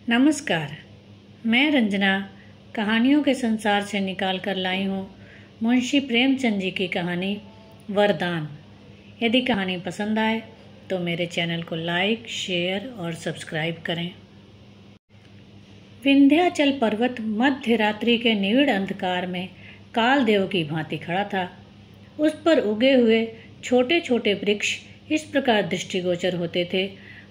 नमस्कार। मैं रंजना कहानियों के संसार से निकाल कर लाई हूँ मुंशी प्रेमचंद जी की कहानी वरदान। यदि कहानी पसंद आए तो मेरे चैनल को लाइक, शेयर और सब्सक्राइब करें। विंध्याचल पर्वत मध्य रात्रि के निविड़ अंधकार में कालदेव की भांति खड़ा था। उस पर उगे हुए छोटे छोटे वृक्ष इस प्रकार दृष्टिगोचर होते थे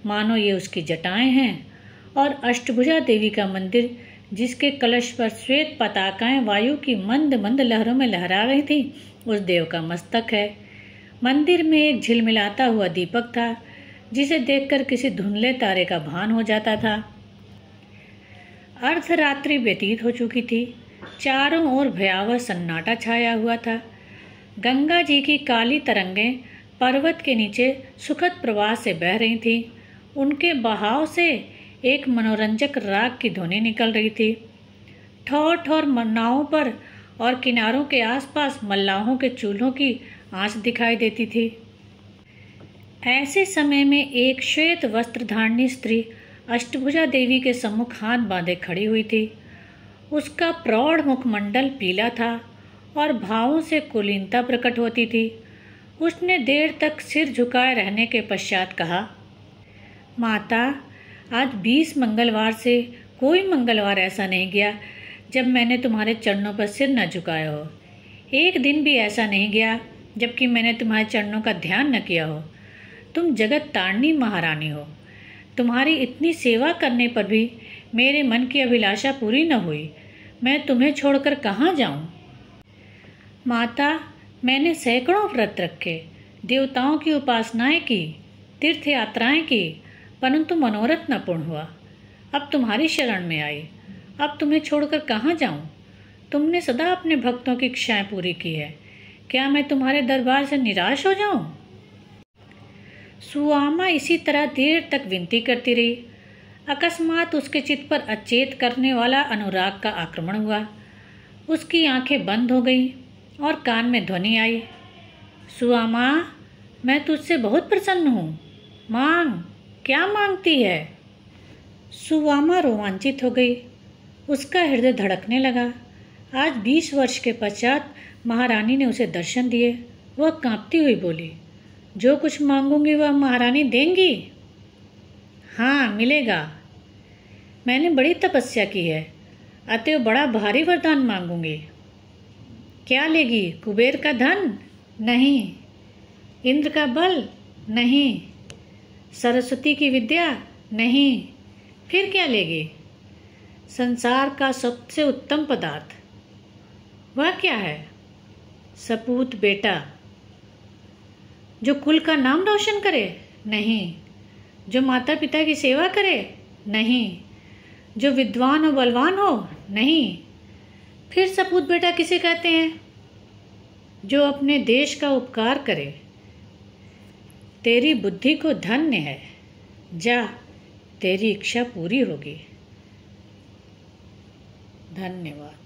मानो ये उसकी जटाएं हैं, और अष्टभुजा देवी का मंदिर जिसके कलश पर श्वेत पताकाएं वायु की मंद मंद लहरों में लहरा रही थी, उस देव का मस्तक है। मंदिर में एक झिलमिलाता हुआ दीपक था जिसे देखकर किसी धुंधले तारे का भान हो जाता था। अर्धरात्रि व्यतीत हो चुकी थी। चारों ओर भयावह सन्नाटा छाया हुआ था। गंगा जी की काली तरंगें पर्वत के नीचे सुखद प्रवाह से बह रही थी। उनके बहाव से एक मनोरंजक राग की ध्वनि निकल रही थी। ठौर ठौर नावों पर और किनारों के आसपास मल्लाहों के चूल्हों की आंच दिखाई देती थी। ऐसे समय में एक श्वेत वस्त्र धारणी स्त्री अष्टभुजा देवी के सम्मुख हाथ बांधे खड़ी हुई थी। उसका प्रौढ़ मुखमंडल पीला था और भावों से कुलीनता प्रकट होती थी। उसने देर तक सिर झुकाए रहने के पश्चात कहा, माता, आज 20 मंगलवार से कोई मंगलवार ऐसा नहीं गया जब मैंने तुम्हारे चरणों पर सिर न झुकाया हो। एक दिन भी ऐसा नहीं गया जबकि मैंने तुम्हारे चरणों का ध्यान न किया हो। तुम जगत तारणी महारानी हो। तुम्हारी इतनी सेवा करने पर भी मेरे मन की अभिलाषा पूरी न हुई। मैं तुम्हें छोड़कर कहाँ जाऊँ? माता, मैंने सैकड़ों व्रत रखे, देवताओं की उपासनाएं की, तीर्थ यात्राएं की, परंतु मनोरथ न पूर्ण हुआ। अब तुम्हारी शरण में आई। अब तुम्हें छोड़कर कहाँ जाऊं? तुमने सदा अपने भक्तों की इच्छाएं पूरी की है। क्या मैं तुम्हारे दरबार से निराश हो जाऊं? सुआमा इसी तरह देर तक विनती करती रही। अकस्मात उसके चित्त पर अचेत करने वाला अनुराग का आक्रमण हुआ। उसकी आंखें बंद हो गईं और कान में ध्वनि आई, सुआमा, मैं तुझसे बहुत प्रसन्न हूँ। मांग, क्या मांगती है? सुवामा रोमांचित हो गई। उसका हृदय धड़कने लगा। आज 20 वर्ष के पश्चात महारानी ने उसे दर्शन दिए। वह कांपती हुई बोली, जो कुछ मांगूंगी वह महारानी देंगी? हाँ, मिलेगा। मैंने बड़ी तपस्या की है, अतएव बड़ा भारी वरदान मांगूंगी। क्या लेगी? कुबेर का धन? नहीं। इंद्र का बल? नहीं। सरस्वती की विद्या? नहीं। फिर क्या लेगी? संसार का सबसे उत्तम पदार्थ। वह क्या है? सपूत बेटा। जो कुल का नाम रोशन करे? नहीं। जो माता पिता की सेवा करे? नहीं। जो विद्वान और बलवान हो? नहीं। फिर सपूत बेटा किसे कहते हैं? जो अपने देश का उपकार करे। तेरी बुद्धि को धन्य है। जा, तेरी इच्छा पूरी होगी। धन्यवाद।